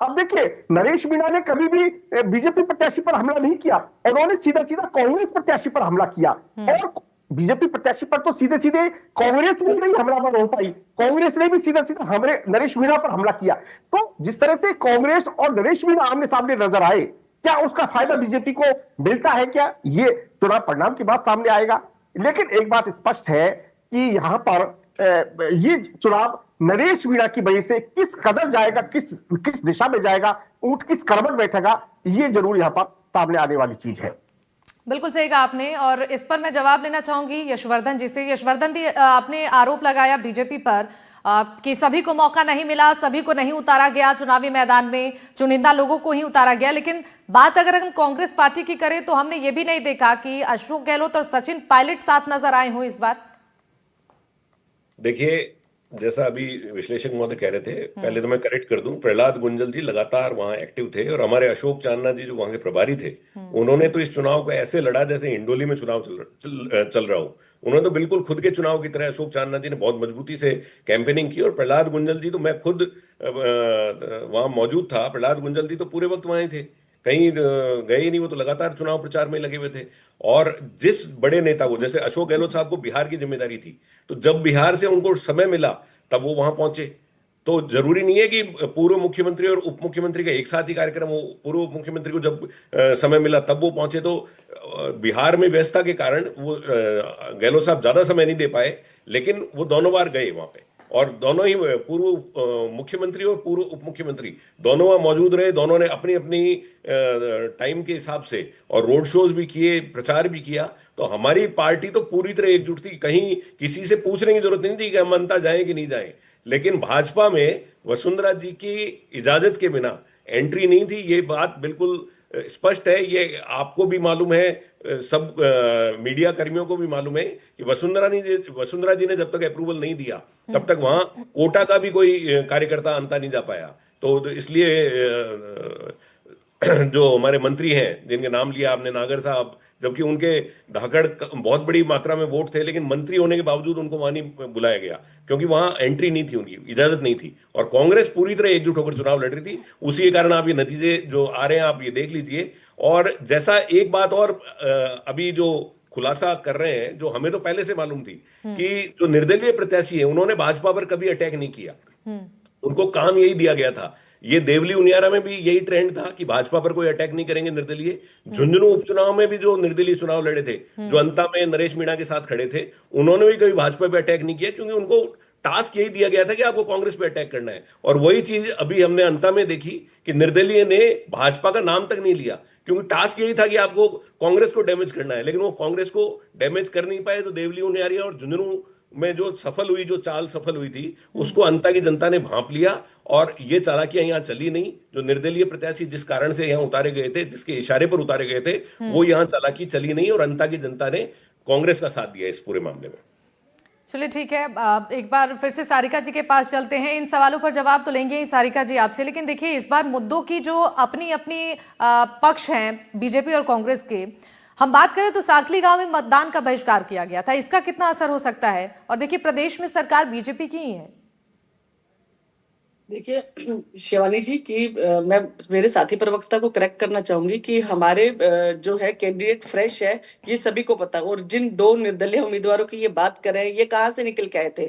अब देखिए, नरेश मीणा ने कभी भी बीजेपी प्रत्याशी पर हमला नहीं किया, उन्होंने सीधा सीधा कांग्रेस प्रत्याशी पर हमला किया। और बीजेपी प्रत्याशी पर तो सीधे सीधे कांग्रेस भी नहीं हमलावर हो पाई, कांग्रेस ने भी सीधा सीधा हमारे नरेश मीणा पर हमला किया। तो जिस तरह से कांग्रेस और नरेश मीणा आमने सामने नजर आए, क्या उसका फायदा बीजेपी को मिलता है क्या, ये चुनाव परिणाम के बाद सामने आएगा। लेकिन एक बात स्पष्ट है कि यहां पर ये चुनाव नरेश मीणा की वजह से किस कदर जाएगा, किस किस दिशा में जाएगा, ऊंट किस करवट बैठेगा, ये जरूर यहां पर सामने आने वाली चीज है। बिल्कुल सही कहा आपने, और इस पर मैं जवाब लेना चाहूंगी यशवर्धन जी से। यशवर्धन जी, आपने आरोप लगाया बीजेपी पर कि सभी को मौका नहीं मिला, सभी को नहीं उतारा गया चुनावी मैदान में, चुनिंदा लोगों को ही उतारा गया। लेकिन बात अगर हम कांग्रेस पार्टी की करें तो हमने ये भी नहीं देखा कि अशोक गहलोत और सचिन पायलट साथ नजर आए हों इस बार। देखिए, जैसा अभी विश्लेषक महोदय कह रहे थे, पहले तो मैं करेक्ट कर दूं, प्रहलाद गुंजल जी लगातार वहां एक्टिव थे, और हमारे अशोक चांदना जी जो वहां के प्रभारी थे, उन्होंने तो इस चुनाव को ऐसे लड़ा जैसे इंडोली में चुनाव चल रहा हो। उन्होंने तो बिल्कुल खुद के चुनाव की तरह, अशोक चांदना जी ने बहुत मजबूती से कैंपेनिंग की, और प्रहलाद गुंजल जी तो, मैं खुद वहां मौजूद था, प्रहलाद गुंजल जी तो पूरे वक्त वहां ही थे, कहीं गए ही नहीं, वो तो लगातार चुनाव प्रचार में लगे हुए थे। और जिस बड़े नेता को, जैसे अशोक गहलोत साहब को बिहार की जिम्मेदारी थी, तो जब बिहार से उनको समय मिला तब वो वहां पहुंचे। तो जरूरी नहीं है कि पूर्व मुख्यमंत्री और उप मुख्यमंत्री का एक साथ ही कार्यक्रम हो। पूर्व मुख्यमंत्री को जब समय मिला तब वो पहुंचे, तो बिहार में व्यस्तता के कारण वो गहलोत साहब ज्यादा समय नहीं दे पाए, लेकिन वो दोनों बार गए वहां पे, और दोनों ही पूर्व मुख्यमंत्री और पूर्व उप मुख्यमंत्री दोनों वहां मौजूद रहे। दोनों ने अपनी अपनी टाइम के हिसाब से और रोड शोज भी किए, प्रचार भी किया। तो हमारी पार्टी तो पूरी तरह एकजुट थी, कहीं किसी से पूछने की जरूरत नहीं थी कि हम अंता जाएं कि नहीं जाएं। लेकिन भाजपा में वसुंधरा जी की इजाजत के बिना एंट्री नहीं थी, ये बात बिल्कुल स्पष्ट है। ये आपको भी मालूम है, सब मीडिया कर्मियों को भी मालूम है कि वसुंधरा जी ने जब तक अप्रूवल नहीं दिया तब तक वहां कोटा का भी कोई कार्यकर्ता अंता नहीं जा पाया। तो इसलिए जो हमारे मंत्री हैं जिनके नाम लिया आपने, नागर साहब, जबकि उनके धाकड़ बहुत बड़ी मात्रा में वोट थे, लेकिन मंत्री होने के बावजूद उनको वहां नहीं बुलाया गया, क्योंकि वहां एंट्री नहीं थी, उनकी इजाजत नहीं थी। और कांग्रेस पूरी तरह एकजुट होकर चुनाव लड़ रही थी। उसी के कारण आप ये नतीजे जो आ रहे हैं आप ये देख लीजिए। और जैसा एक बात और अभी जो खुलासा कर रहे हैं, जो हमें तो पहले से मालूम थी, कि जो निर्दलीय प्रत्याशी है उन्होंने भाजपा पर कभी अटैक नहीं किया, उनको काम यही दिया गया था। ये देवली उनियारा में भी यही ट्रेंड था कि भाजपा पर कोई अटैक नहीं करेंगे निर्दलीय। झुंझुनू उपचुनाव में भी जो निर्दलीय चुनाव लड़े थे, जो अंता में नरेश मीणा के साथ खड़े थे, उन्होंने भी कभी भाजपा पे अटैक नहीं किया, क्योंकि उनको टास्क यही दिया गया था कि आपको कांग्रेस पे अटैक करना है। और वही चीज अभी हमने अंता में देखी कि निर्दलीय ने भाजपा का नाम तक नहीं लिया, क्योंकि टास्क यही था कि आपको कांग्रेस को डैमेज करना है। लेकिन वो कांग्रेस को डैमेज कर नहीं पाए, तो देवली उनियारा और झुंझुनू में जो सफल हुई, जो चाल सफल हुई थी, उसको अंता की जनता ने भांप लिया। और ये चालाकियां यहाँ चली नहीं। जो निर्दलीय प्रत्याशी जिस कारण से यहाँ उतारे गए थे, जिसके इशारे पर उतारे गए थे, वो यहाँ चालाकी चली नहीं, और अंता की जनता ने कांग्रेस का साथ दिया इस पूरे मामले में। चलिए ठीक है, एक बार फिर से सारिका जी के पास चलते हैं। इन सवालों पर जवाब तो लेंगे ही सारिका जी आपसे, लेकिन देखिए इस बार मुद्दों की जो अपनी अपनी पक्ष हैं बीजेपी और कांग्रेस के, हम बात करें तो साकली गांव में मतदान का बहिष्कार किया गया था, इसका कितना असर हो सकता है? और देखिए प्रदेश में सरकार बीजेपी की ही है। देखिए शिवानी जी की मैं मेरे साथी प्रवक्ता को करेक्ट करना चाहूंगी कि हमारे जो है कैंडिडेट फ्रेश है, ये सभी को पता। और जिन दो निर्दलीय उम्मीदवारों की ये बात कर रहे हैं, ये कहाँ से निकल के आए थे?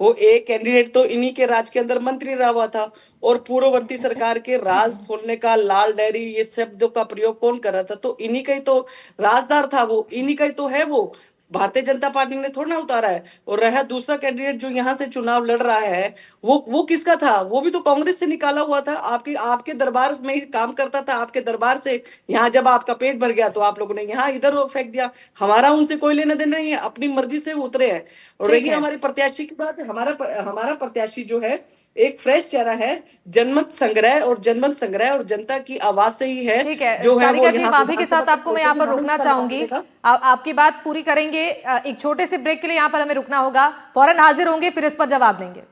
वो एक कैंडिडेट तो इन्हीं के राज के अंदर मंत्री रहा हुआ था, और पूर्ववर्ती सरकार के राज खोलने का, लाल डायरी, ये शब्दों का प्रयोग कौन कर रहा था? तो इन्हीं का ही तो राजदार था, वो इन्हीं का ही तो है। वो भारतीय जनता पार्टी ने थोड़ा ना उतारा है। और रहा दूसरा कैंडिडेट जो यहाँ से चुनाव लड़ रहा है, वो किसका था? वो भी तो कांग्रेस से निकाला हुआ था, आपके दरबार में ही काम करता था। आपके दरबार से यहाँ जब आपका पेट भर गया तो आप लोगों ने यहाँ इधर फेंक दिया। हमारा उनसे कोई लेना देना नहीं है, अपनी मर्जी से वो उतरे हैं। और रही हमारे प्रत्याशी की बात, हमारा प्रत्याशी जो है एक फ्रेश चेहरा है, जनमत संग्रह और जनता की आवाज से ही है। ठीक है जो सारिका है जी, माफी के साथ आपको मैं यहाँ पर रुकना चाहूंगी। आपकी बात पूरी करेंगे, एक छोटे से ब्रेक के लिए यहाँ पर हमें रुकना होगा, फौरन हाजिर होंगे, फिर इस पर जवाब देंगे।